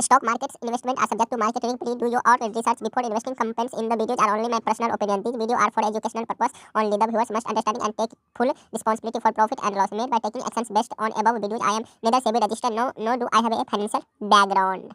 Stock markets investment are subject to market risk. Please do your own research before investing. Comments in the videos are only my personal opinion. These videos are for educational purpose only. The viewers must understand and take full responsibility for profit and loss made by taking actions based on above videos. I am neither SEBI registered nor do I have a financial background.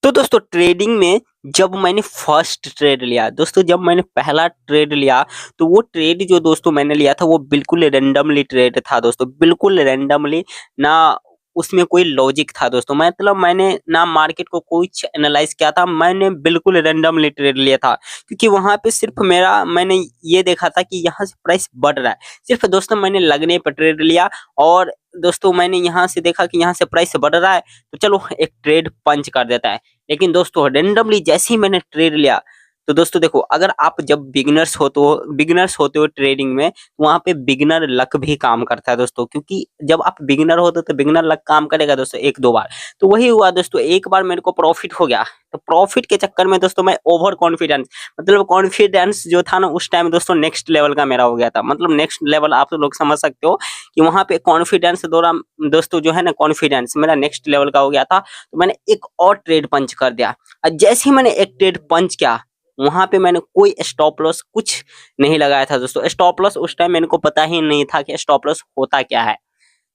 तो दोस्तों trading में जब मैंने first trade लिया दोस्तों, जब मैंने पहला ट्रेड लिया तो वो ट्रेड जो दोस्तों मैंने लिया था वो बिल्कुल रैंडमली ट्रेड था दोस्तों, बिल्कुल रैंडमली, ना उसमें कोई लॉजिक था दोस्तों। मतलब मैंने ना मार्केट को कुछ एनालाइज किया था, मैंने बिल्कुल रैंडमली ट्रेड लिया था, क्योंकि वहां पे सिर्फ मैंने ये देखा था कि यहाँ से प्राइस बढ़ रहा है, सिर्फ दोस्तों मैंने लगने पर ट्रेड लिया। और दोस्तों मैंने यहाँ से देखा कि यहाँ से प्राइस बढ़ रहा है तो चलो एक ट्रेड पंच कर देता है। लेकिन दोस्तों रैंडमली जैसे ही मैंने ट्रेड लिया तो दोस्तों देखो, अगर आप जब बिगिनर्स होते हो ट्रेडिंग में, तो वहां पे बिगिनर लक भी काम करता है दोस्तों, क्योंकि जब आप बिगिनर होते हो तो बिगिनर लक काम करेगा दोस्तों एक दो बार। तो वही हुआ दोस्तों, एक बार मेरे को प्रॉफिट हो गया, तो प्रॉफिट के चक्कर में दोस्तों मैं ओवर कॉन्फिडेंस, मतलब कॉन्फिडेंस जो था ना उस टाइम दोस्तों नेक्स्ट लेवल का मेरा हो गया था। मतलब नेक्स्ट लेवल आप लोग समझ सकते हो कि वहां पे कॉन्फिडेंस दौरान दोस्तों जो है ना, कॉन्फिडेंस मेरा नेक्स्ट लेवल का हो गया था। तो मैंने एक और ट्रेड पंच कर दिया, और जैसे ही मैंने एक ट्रेड पंच किया वहां पे मैंने कोई स्टॉप लॉस कुछ नहीं लगाया था दोस्तों। स्टॉप लॉस उस टाइम मेरे को पता ही नहीं था कि स्टॉप लॉस होता क्या है,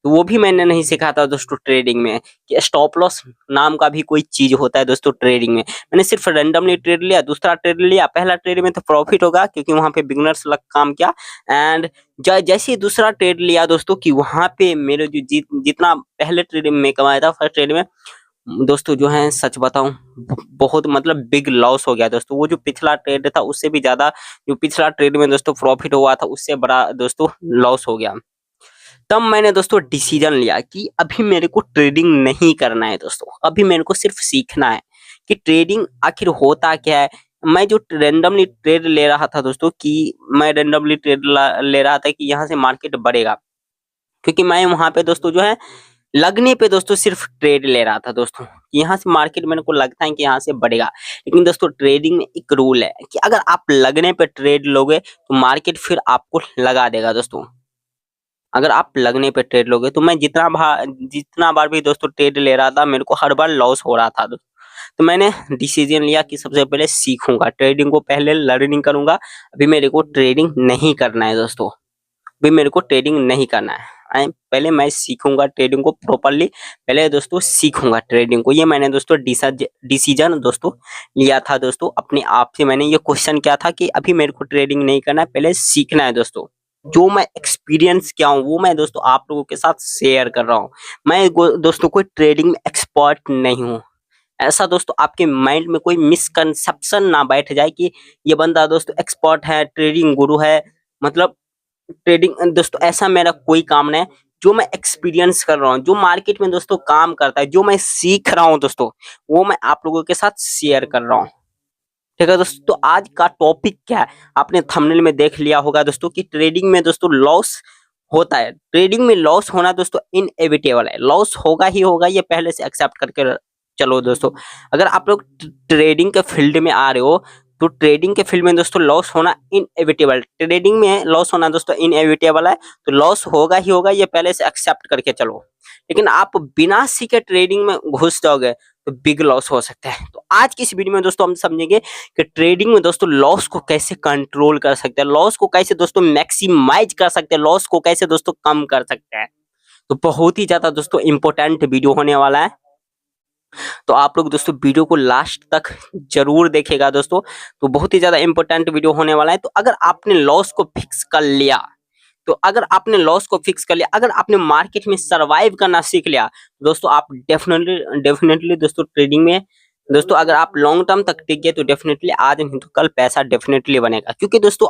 तो वो भी मैंने नहीं सीखा था दोस्तों ट्रेडिंग में कि स्टॉप लॉस नाम का भी कोई चीज होता है दोस्तों ट्रेडिंग में। मैंने सिर्फ रैंडमली ट्रेड लिया, दूसरा ट्रेड लिया, पहला ट्रेड में तो प्रॉफिट होगा क्योंकि वहां पे बिगनर्स लक काम किया। एंड जैसे ही दूसरा ट्रेड लिया दोस्तों कि वहां पे मेरे जो जितना पहले ट्रेड में कमाया था फर्स्ट ट्रेड में दोस्तों, जो है सच बताऊं बहुत मतलब बिग लॉस हो गया दोस्तों। वो जो पिछला ट्रेड था उससे भी ज्यादा जो पिछला ट्रेड में दोस्तों प्रॉफिट हुआ था उससे बड़ा दोस्तों लॉस हो गया। तब मैंने दोस्तों डिसीजन लिया कि अभी मेरे को ट्रेडिंग नहीं करना है दोस्तों, अभी मेरे को सिर्फ सीखना है कि ट्रेडिंग आखिर होता क्या है। मैं जो रैंडमली ट्रेड ले रहा था दोस्तों, कि मैं रैंडमली ट्रेड ले रहा था कि यहाँ से मार्केट बढ़ेगा, क्योंकि मैं वहां पे दोस्तों जो है लगने पे दोस्तों सिर्फ ट्रेड ले रहा था दोस्तों, यहाँ से मार्केट मेरे को लगता है कि यहाँ से बढ़ेगा। लेकिन दोस्तों ट्रेडिंग में एक रूल है कि अगर आप लगने पे ट्रेड लोगे तो मार्केट फिर आपको लगा देगा दोस्तों। अगर आप लगने पे ट्रेड लोगे तो मैं जितना बार भी दोस्तों ट्रेड ले रहा था मेरे को हर बार लॉस हो रहा था दोस्तों। तो मैंने डिसीजन लिया कि सबसे पहले सीखूंगा ट्रेडिंग को, पहले लर्निंग करूंगा, अभी मेरे को ट्रेडिंग नहीं करना है दोस्तों, अभी मेरे को ट्रेडिंग नहीं करना है। पहले मैं सीखूंगा ट्रेडिंग को प्रॉपरली, पहले दोस्तों सीखूंगा ट्रेडिंग को। ये मैंने दोस्तों डिसीजन दोस्तों लिया था दोस्तों अपने आप से। मैंने ये क्वेश्चन किया था कि अभी मेरे को ट्रेडिंग नहीं करना है, पहले सीखना है दोस्तों। जो मैं एक्सपीरियंस किया हूँ वो मैं दोस्तों आप लोगों के साथ शेयर कर रहा हूँ। मैं दोस्तों कोई ट्रेडिंग में एक्सपर्ट नहीं हूँ। ऐसा दोस्तों आपके माइंड में कोई मिसकंसेप्शन ना बैठ जाए कि ये बंदा दोस्तों एक्सपर्ट है, ट्रेडिंग गुरु है। मतलब ट्रेडिंग दोस्तों ऐसा मेरा कोई काम नहीं है। जो मैं एक्सपीरियंस कर रहा हूँ, जो मार्केट में दोस्तों काम करता है, जो मैं सीख रहा हूँ दोस्तों, वो मैं आप लोगों के साथ शेयर कर रहा हूँ। ठीक है दोस्तों, तो आज का टॉपिक क्या है आपने थंबनेल में देख लिया होगा दोस्तों कि ट्रेडिंग में दोस्तों लॉस होता है। ट्रेडिंग में लॉस होना दोस्तों इनएविटेबल है, लॉस होगा ही होगा, ये पहले से एक्सेप्ट करके चलो दोस्तों। अगर आप लोग ट्रेडिंग के फील्ड में आ रहे हो तो ट्रेडिंग के फील्ड में दोस्तों लॉस होना इनएविटेबल, ट्रेडिंग में लॉस होना दोस्तों इनएविटेबल है, तो लॉस होगा ही होगा, ये पहले से एक्सेप्ट करके चलो। लेकिन आप बिना सीखे ट्रेडिंग में घुस जाओगे तो बिग लॉस हो सकता है। तो आज की इस वीडियो में दोस्तों हम समझेंगे कि ट्रेडिंग में दोस्तों लॉस को कैसे कंट्रोल कर सकते हैं, लॉस को कैसे दोस्तों मैक्सिमाइज कर सकते हैं, लॉस को कैसे दोस्तों कम कर सकते हैं। तो बहुत ही ज्यादा दोस्तों इंपॉर्टेंट वीडियो होने वाला है, तो आप लोग दोस्तों वीडियो को लास्ट तक जरूर देखेगा दोस्तों। तो बहुत ही ज्यादा इंपॉर्टेंट वीडियो होने वाला है। तो अगर आपने लॉस को फिक्स कर लिया, तो अगर आपने लॉस को फिक्स कर लिया, अगर आपने मार्केट में सरवाइव करना सीख लिया दोस्तों, आप डेफिनेटली दोस्तों ट्रेडिंग में दोस्तों अगर आप लॉन्ग टर्म तक टिक गए तो डेफिनेटली आज नहीं तो कल पैसा डेफिनेटली बनेगा। क्योंकि दोस्तों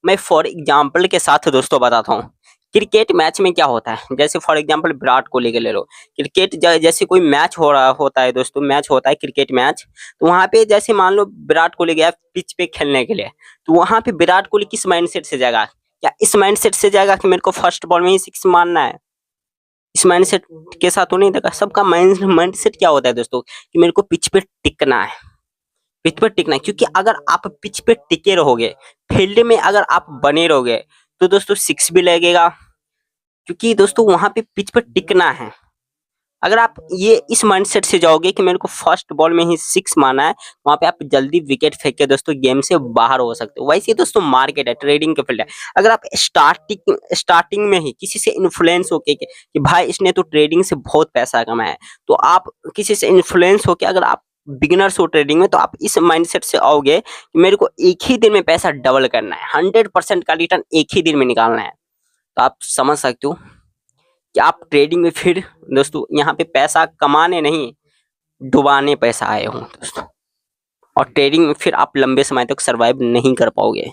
मैं फॉर एग्जांपल के साथ दोस्तों बताता हूँ, क्रिकेट मैच में क्या होता है, जैसे फॉर एग्जांपल विराट कोहली के ले लो। क्रिकेट जैसे कोई मैच हो रहा होता है दोस्तों, मैच होता है क्रिकेट मैच, तो वहां पे जैसे मान लो विराट कोहली गया पिच पे खेलने के लिए, तो वहां पे विराट कोहली किस माइंडसेट से जाएगा, क्या इस माइंडसेट से जाएगा कि मेरे को फर्स्ट बॉल में ही सिक्स मारना है, इस माइंडसेट के साथ तो नहीं देगा। सबका माइंडसेट क्या होता है दोस्तों कि मेरे को पिच पे टिकना है, पिच पे टिकना है। क्योंकि अगर आप पिच पे टिके रहोगे, फील्ड में अगर आप बने रहोगे तो दोस्तों सिक्स भी लगेगा, क्योंकि दोस्तों वहां पे पिच पे टिकना है। अगर आप ये इस माइंडसेट से जाओगे कि मेरे को फर्स्ट बॉल में ही 6 मारना है, वहां पे आप जल्दी विकेट फेंक के दोस्तों गेम से बाहर हो सकते हो। वैसे ही दोस्तों मार्केट है, ट्रेडिंग का फील्ड है। अगर आप स्टार्टिंग में ही किसी से इन्फ्लुएंस होके कि भाई इसने तो ट्रेडिंग से बहुत पैसा कमाया है, तो आप किसी से इन्फ्लुएंस होके अगर आप बिगिनर्स हो ट्रेडिंग में, तो आप इस माइंडसेट से आओगे कि मेरे को एक ही दिन में पैसा डबल करना है, 100% का रिटर्न एक ही दिन में निकालना है, तो आप समझ सकते हो कि आप ट्रेडिंग में फिर दोस्तों यहाँ पे पैसा कमाने नहीं, डुबाने पैसा आए हो दोस्तों। और ट्रेडिंग में फिर आप लंबे समय तक सरवाइव नहीं कर पाओगे,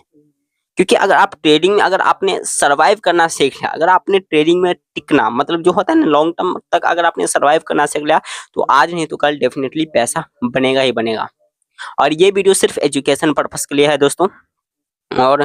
क्योंकि अगर आप ट्रेडिंग में अगर आपने सरवाइव करना सीख लिया, अगर आपने ट्रेडिंग में टिकना मतलब जो होता है ना लॉन्ग टर्म तक अगर आपने सरवाइव करना सीख लिया, तो आज नहीं तो कल डेफिनेटली पैसा बनेगा ही बनेगा। और ये वीडियो सिर्फ एजुकेशन पर्पस के लिए है दोस्तों, और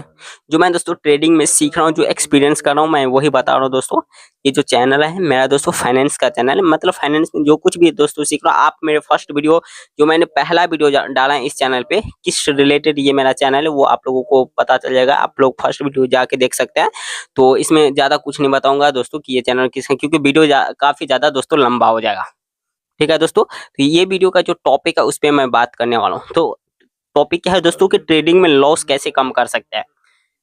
जो मैं दोस्तों ट्रेडिंग में सीख रहा हूँ, जो एक्सपीरियंस कर रहा हूँ, मैं वही बता रहा हूँ दोस्तों। ये जो चैनल है मेरा दोस्तों फाइनेंस का चैनल है, मतलब फाइनेंस में जो कुछ भी दोस्तों सीख रहा हूँ, आप मेरे फर्स्ट वीडियो जो मैंने पहला वीडियो डाला है इस चैनल पे, किस रिलेटेड ये मेरा चैनल है वो आप लोगों को पता चल जाएगा। आप लोग फर्स्ट वीडियो जाके देख सकते हैं। तो इसमें ज्यादा कुछ नहीं बताऊंगा दोस्तों कि ये चैनल किस है, क्योंकि वीडियो काफी ज्यादा दोस्तों लंबा हो जाएगा। ठीक है दोस्तों, तो ये वीडियो का जो टॉपिक है उस पर मैं बात करने वाला हूँ। तो टॉपिक क्या है दोस्तों कि ट्रेडिंग में लॉस कैसे कम कर सकते हैं,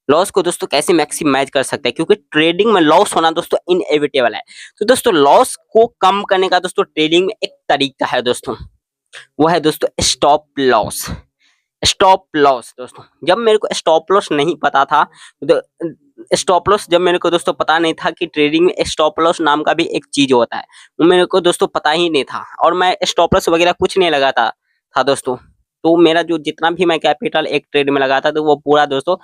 लॉस को दोस्तों कैसे मैक्सिमाइज कर सकते हैं, क्योंकि ट्रेडिंग में लॉस होना दोस्तों इनएविटेबल है। तो दोस्तों लॉस को कम करने का दोस्तों ट्रेडिंग में एक तरीका है दोस्तों, वो है दोस्तों स्टॉप लॉस। स्टॉप लॉस दोस्तों, जब मेरे को स्टॉप लॉस नहीं पता था, तो स्टॉप लॉस जब मेरे को दोस्तों पता नहीं था कि ट्रेडिंग में स्टॉप लॉस नाम का भी एक चीज होता है, वो मेरे को दोस्तों पता ही नहीं था, और मैं स्टॉप लॉस वगैरह कुछ नहीं लगाता था दोस्तों। तो मेरा जो जितना भी मैं कैपिटल एक ट्रेड में लगाता था वो पूरा दोस्तों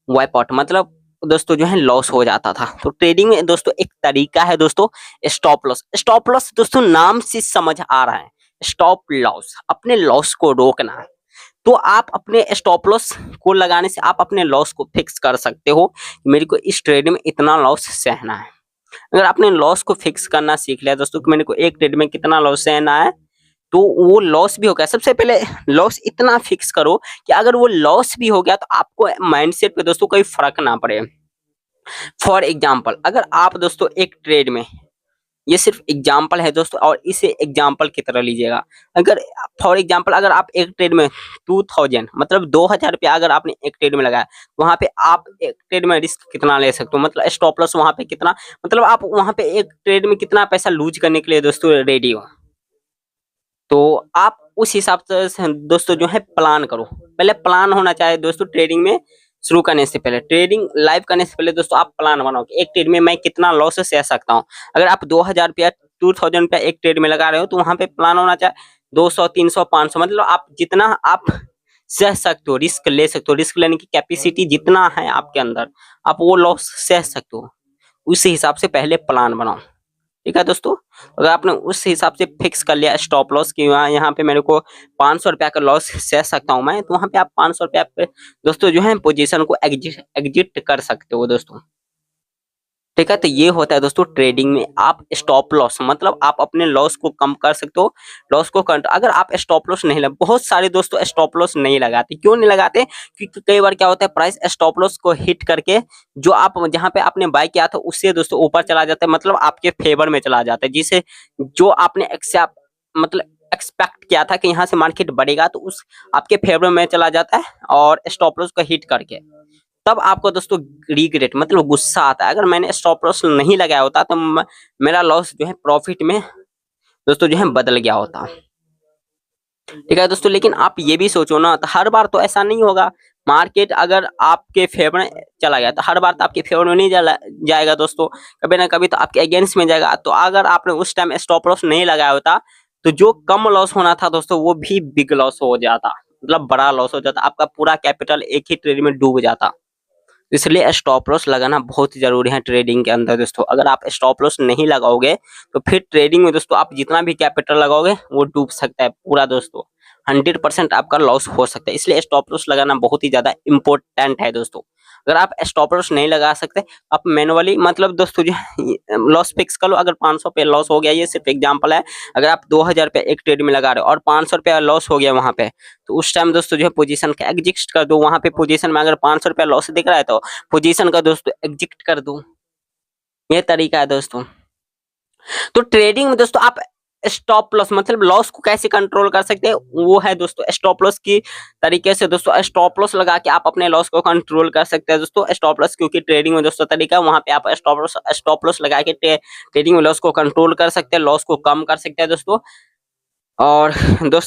वाइप आउट मतलब दोस्तों जो है लॉस हो जाता था। तो ट्रेडिंग में दोस्तों एक तरीका है दोस्तों स्टॉप लॉस। स्टॉप लॉस दोस्तों नाम से समझ आ रहा है, स्टॉप लॉस अपने लॉस को रोकना है। तो आप अपने स्टॉप लॉस को लगाने से आप अपने लॉस को फिक्स कर सकते हो, मेरे को इस ट्रेड में इतना लॉस सहना है। अगर आपने लॉस को फिक्स करना सीख लिया दोस्तों कि मेरे को एक ट्रेड में कितना लॉस सहना है, तो वो लॉस भी हो गया। सबसे पहले लॉस इतना फिक्स करो कि अगर वो लॉस भी हो गया तो आपको माइंडसेट पे दोस्तों कोई फर्क ना पड़े। फॉर एग्जांपल अगर आप दोस्तों एक ट्रेड में, ये सिर्फ एग्जांपल है दोस्तों और इसे एग्जांपल की तरह लीजिएगा। अगर फॉर एग्जांपल अगर आप एक ट्रेड में 2000 मतलब 2000 रुपया अगर आपने एक ट्रेड में लगाया, वहां पे आप एक ट्रेड में रिस्क कितना ले सकते हो, मतलब स्टॉप लॉस वहां पे कितना, मतलब आप वहां पे एक ट्रेड में कितना पैसा लूज करने के लिए दोस्तों रेडी हो। तो आप उस हिसाब से दोस्तों जो है प्लान करो। पहले प्लान होना चाहिए दोस्तों ट्रेडिंग में शुरू करने से पहले, ट्रेडिंग लाइव करने से पहले दोस्तों आप प्लान बनाओ कि एक ट्रेड में मैं कितना लॉस सह सकता हूँ। अगर आप 2000 रुपया 2000 रुपया एक ट्रेड में लगा रहे हो, तो वहां पे प्लान होना चाहिए 200 300 500, मतलब आप जितना आप सह सकते हो, रिस्क ले सकते हो, रिस्क लेने की कैपेसिटी जितना है आपके अंदर, आप वो लॉस सह सकते हो। उसी हिसाब से पहले प्लान बनाओ। ठीक है दोस्तों, अगर आपने उस हिसाब से फिक्स कर लिया स्टॉप लॉस कि यहाँ पे मेरे को 500 रुपया का लॉस सह सकता हूँ मैं, तो वहां पे आप 500 रुपया पे दोस्तों जो है पोजीशन को एग्जिट कर सकते हो दोस्तों। ठीक है, तो ये होता है दोस्तों ट्रेडिंग में आप स्टॉप लॉस, मतलब आप अपने लॉस को कम कर सकते हो, लॉस को अगर आप स्टॉप लॉस नहीं लगा, बहुत सारे दोस्तों स्टॉप लॉस नहीं लगाते। क्यों नहीं लगाते? क्योंकि कई बार क्या होता है प्राइस स्टॉप लॉस को हिट करके जो आप जहां पे आपने बाय किया था उससे दोस्तों ऊपर चला जाता है, मतलब आपके फेवर में चला जाता है, जिसे जो आपने मतलब एक्सपेक्ट किया था कि यहाँ से मार्केट बढ़ेगा, तो उस आपके फेवर में चला जाता है और स्टॉप लॉस को हिट करके तब आपको दोस्तों रिग्रेट मतलब गुस्सा आता है। अगर मैंने स्टॉप लॉस नहीं लगाया होता तो मेरा लॉस जो है प्रॉफिट में दोस्तों जो है बदल गया होता। ठीक है दोस्तों, लेकिन आप ये भी सोचो ना, तो हर बार तो ऐसा नहीं होगा। मार्केट अगर आपके फेवर में चला गया तो हर बार तो आपके फेवर में नहीं जाएगा दोस्तों, कभी ना कभी तो आपके अगेंस्ट में जाएगा। तो अगर आपने उस टाइम स्टॉप लॉस नहीं लगाया होता तो जो कम लॉस होना था दोस्तों वो भी बिग लॉस हो जाता, मतलब बड़ा लॉस हो जाता, आपका पूरा कैपिटल एक ही ट्रेड में डूब जाता। इसलिए स्टॉप लॉस लगाना बहुत जरूरी है ट्रेडिंग के अंदर दोस्तों। अगर आप स्टॉप लॉस नहीं लगाओगे तो फिर ट्रेडिंग में दोस्तों आप जितना भी कैपिटल लगाओगे वो डूब सकता है पूरा दोस्तों, 100% आपका लॉस हो सकता है। इसलिए स्टॉप लॉस लगाना बहुत ही ज्यादा इंपॉर्टेंट है दोस्तों। अगर आप स्टॉप लॉस नहीं लगा सकते, आप मैनुअली मतलब दोस्तों जो लॉस फिक्स कर लो। अगर 500 पे लॉस हो गया, ये सिर्फ एग्जांपल है, अगर आप 2000 रुपया एक ट्रेड में लगा रहे हो और 500 रुपया लॉस हो गया वहां पे, तो उस टाइम दोस्तों जो है पोजीशन का एग्जिट कर दो। वहां पे पोजीशन में अगर 500 रुपया लॉस दिख रहा है तो पोजीशन का दोस्तों एग्जिट कर दो। ये तरीका है दोस्तों। तो ट्रेडिंग में दोस्तों आप स्टॉप लॉस मतलब लॉस को कैसे कंट्रोल कर सकते हैं, वो है दोस्तों स्टॉप लॉस की तरीके से। दोस्तों स्टॉप लॉस लगा के आप अपने लॉस को कंट्रोल कर सकते हैं दोस्तों। स्टॉप लॉस क्योंकि ट्रेडिंग में दोस्तों तरीका है, वहां पे आप स्टॉप लॉस लगा के ट्रेडिंग में लॉस को कंट्रोल कर सकते हैं, लॉस को कम कर सकते हैं दोस्तों। और दोस्तों